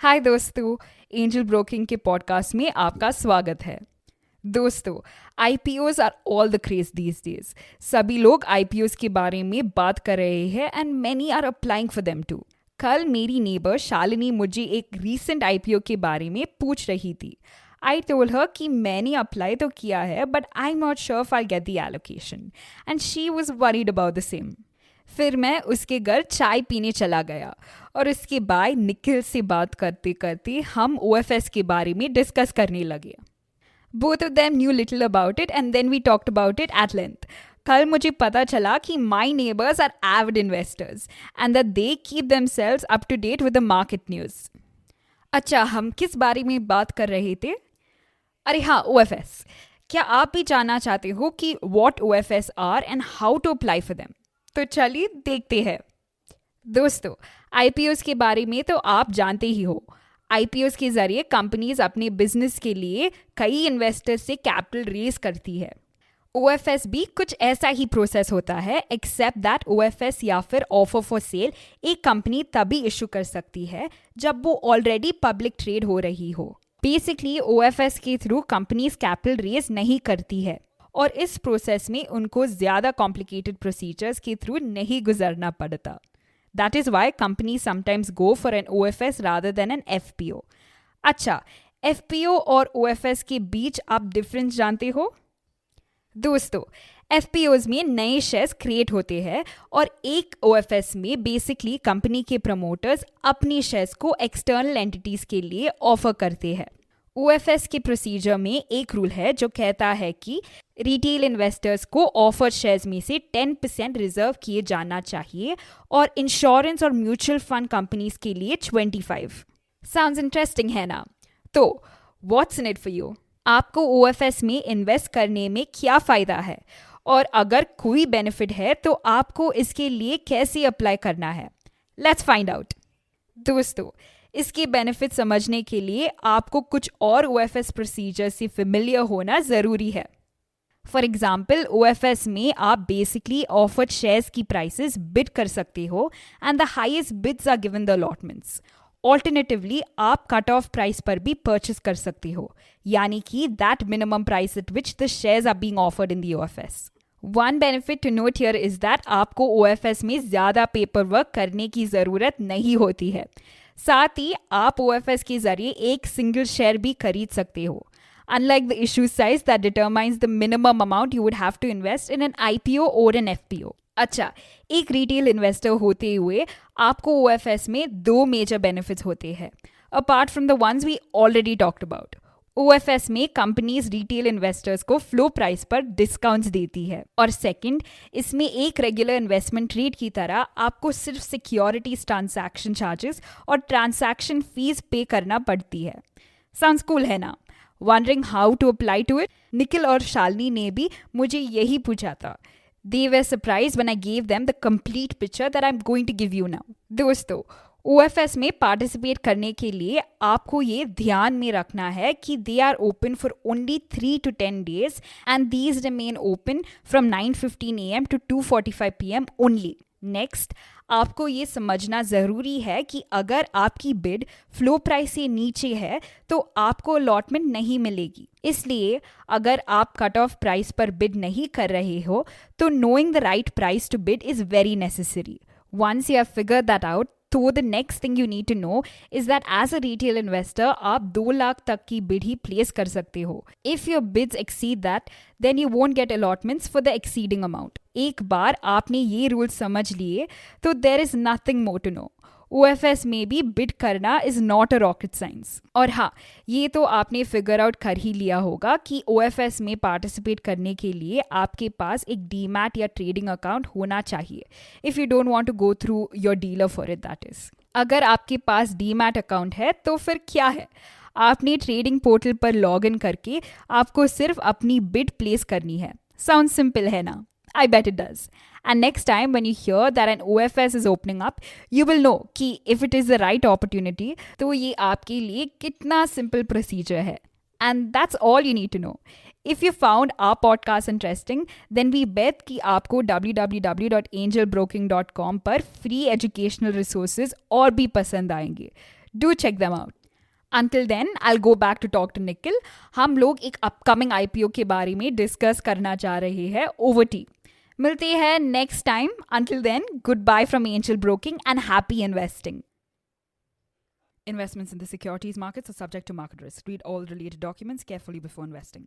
हाय दोस्तों, angel broking के podcast में आपका स्वागत है। दोस्तों, IPOs are all the craze these days. सभी लोग आईपीओज के बारे में बात कर रहे हैं and many are applying for them too. कल मेरी नेबर शालिनी मुझे एक रीसेंट आईपीओ के बारे में पूछ रही थी। आई टोल्ड हर कि मैंने अप्लाई तो किया है but I am not sure if I get the allocation and she was worried about the same. फिर मैं उसके घर चाय पीने चला गया और उसके बाद निखिल से बात करते करते हम ओएफएस के बारे में डिस्कस करने लगे। Both of them knew little about it and then we talked about it at length. कल मुझे पता चला कि my neighbours are avid investors and that they keep themselves up to date with the market news. अच्छा, हम किस बारे में बात कर रहे थे? अरे हाँ, ओएफएस। क्या आप भी जानना चाहते हो कि what OFS are and how to apply for them? तो चलिए देखते हैं। दोस्तों, आईपीओज के बारे में तो आप जानते ही हो। आईपीओज के जरिए कंपनीज अपने बिजनेस के लिए कई इन्वेस्टर्स से कैपिटल रेज करती है। ओएफएस भी कुछ ऐसा ही प्रोसेस होता है, एक्सेप्ट दैट ओएफएस या फिर ऑफर फॉर सेल एक कंपनी तभी इशू कर सकती है जब वो ऑलरेडी पब्लिक ट्रेड हो रही हो। बेसिकली ओएफएस के थ्रू कंपनीज कैपिटल रेज नहीं करती है और इस प्रोसेस में उनको ज़्यादा कॉम्प्लिकेटेड प्रोसीजर्स के थ्रू नहीं गुजरना पड़ता। That is why company sometimes go for an OFS rather than an FPO. अच्छा, एफपीओ और ओएफएस के बीच आप डिफरेंस जानते हो? दोस्तों, एफपीओज में नए शेयर्स क्रिएट होते हैं और एक ओएफएस में बेसिकली कंपनी के प्रमोटर्स अपने शेयर्स को एक्सटर्नल एंटिटीज के लिए ऑफर करते हैं। ओएफएस के प्रोसीजर में एक रूल है जो कहता है कि रिटेल इन्वेस्टर्स को ऑफर शेयर्स में से 10% रिजर्व किए जाना चाहिए और इंश्योरेंस और म्यूचुअल फंड कंपनीज के लिए 25। साउंड्स इंटरेस्टिंग है ना? तो what's in it for you? आपको ओएफएस में इन्वेस्ट करने में क्या फ़ायदा है और अगर कोई बेनिफिट है तो आपको इसके लिए कैसे अप्लाई करना है? Let's find out. दोस्तों, इसके बेनिफिट समझने के लिए आपको कुछ और ओएफएस प्रोसीजर से फेमिलियर होना ज़रूरी है। फॉर एग्जाम्पल, ओएफएस में आप बेसिकली ऑफर्ड शेयर्स की प्राइसेस बिड कर सकते हो and the highest bids are given the allotments. Alternatively आप कट ऑफ प्राइस पर भी परचेस कर सकते हो, यानी कि that minimum price at which the shares are being offered in the OFS. One benefit to note here is that आपको OFS में ज़्यादा पेपर वर्क करने की ज़रूरत नहीं होती है। साथ ही आप ओएफएस के जरिए एक सिंगल शेयर भी खरीद सकते हो, unlike the issue size that determines the minimum amount you would have to invest in an IPO or an FPO. अच्छा, एक रिटेल इन्वेस्टर होते हुए आपको ओएफएस में दो मेजर बेनिफिट्स होते हैं apart from the ones we already talked about. OFS में कंपनीज रिटेल इन्वेस्टर्स को फ्लो प्राइस पर डिस्काउंट्स देती है और सेकंड, इसमें एक रेगुलर इन्वेस्टमेंट ट्रेड की तरह आपको सिर्फ सिक्योरिटीज ट्रांजैक्शन चार्जेस और ट्रांजैक्शन फीस पे करना पड़ती है। साउंड्स कूल है ना? Wondering how to apply to it? Nikhil और शालिनी ने भी मुझे यही पूछा था। They were surprised when I gave them the complete picture that I'm going to give you now. दोस्तों, ओएफएस में पार्टिसिपेट करने के लिए आपको ये ध्यान में रखना है कि they are open for only 3 to 10 days and these remain open from 9:15 AM to 2:45 PM only. Next, आपको ये समझना ज़रूरी है कि अगर आपकी बिड फ्लो प्राइस से नीचे है तो आपको अलॉटमेंट नहीं मिलेगी। इसलिए अगर आप कट ऑफ प्राइस पर बिड नहीं कर रहे हो तो knowing the right price to bid is very necessary. Once you have figure that out, तो the next thing you need to know is that as a retail investor आप 2 लाख तक की बिड ही प्लेस कर सकते हो। If your bids exceed that, then you won't get allotments for the exceeding amount. एक बार आपने ये रूल समझ लिए तो there is nothing more to know. OFS में भी बिड करना is not a rocket science. और हाँ, ये तो आपने फिगर आउट कर ही लिया होगा कि ओएफएस में पार्टिसिपेट करने के लिए आपके पास एक डीमैट या ट्रेडिंग अकाउंट होना चाहिए if you don't want to go through your dealer for it, that is. अगर आपके पास डीमैट अकाउंट है तो फिर क्या है, आपने ट्रेडिंग पोर्टल पर लॉग इन करके आपको सिर्फ अपनी बिड प्लेस करनी है। साउंड सिंपल है ना? I bet it does. And next time when you hear that an OFS is opening up, you will know कि if it is the right opportunity, तो ये आपके लिए कितना simple procedure है. And that's all you need to know. If you found our podcast interesting, then we bet कि आपको www.angelbroking.com पर free educational resources और भी पसंद आएंगे. Do check them out. Until then, I'll go back to talk to Nikhil. हम लोग एक अपकमिंग IPO के बारे में डिस्कस करना चाह रहे हैं ओवर टी. मिलते हैं next time. Until then, goodbye from Angel Broking and happy investing. Investments in the securities markets are subject to market risk. Read all related documents carefully before investing.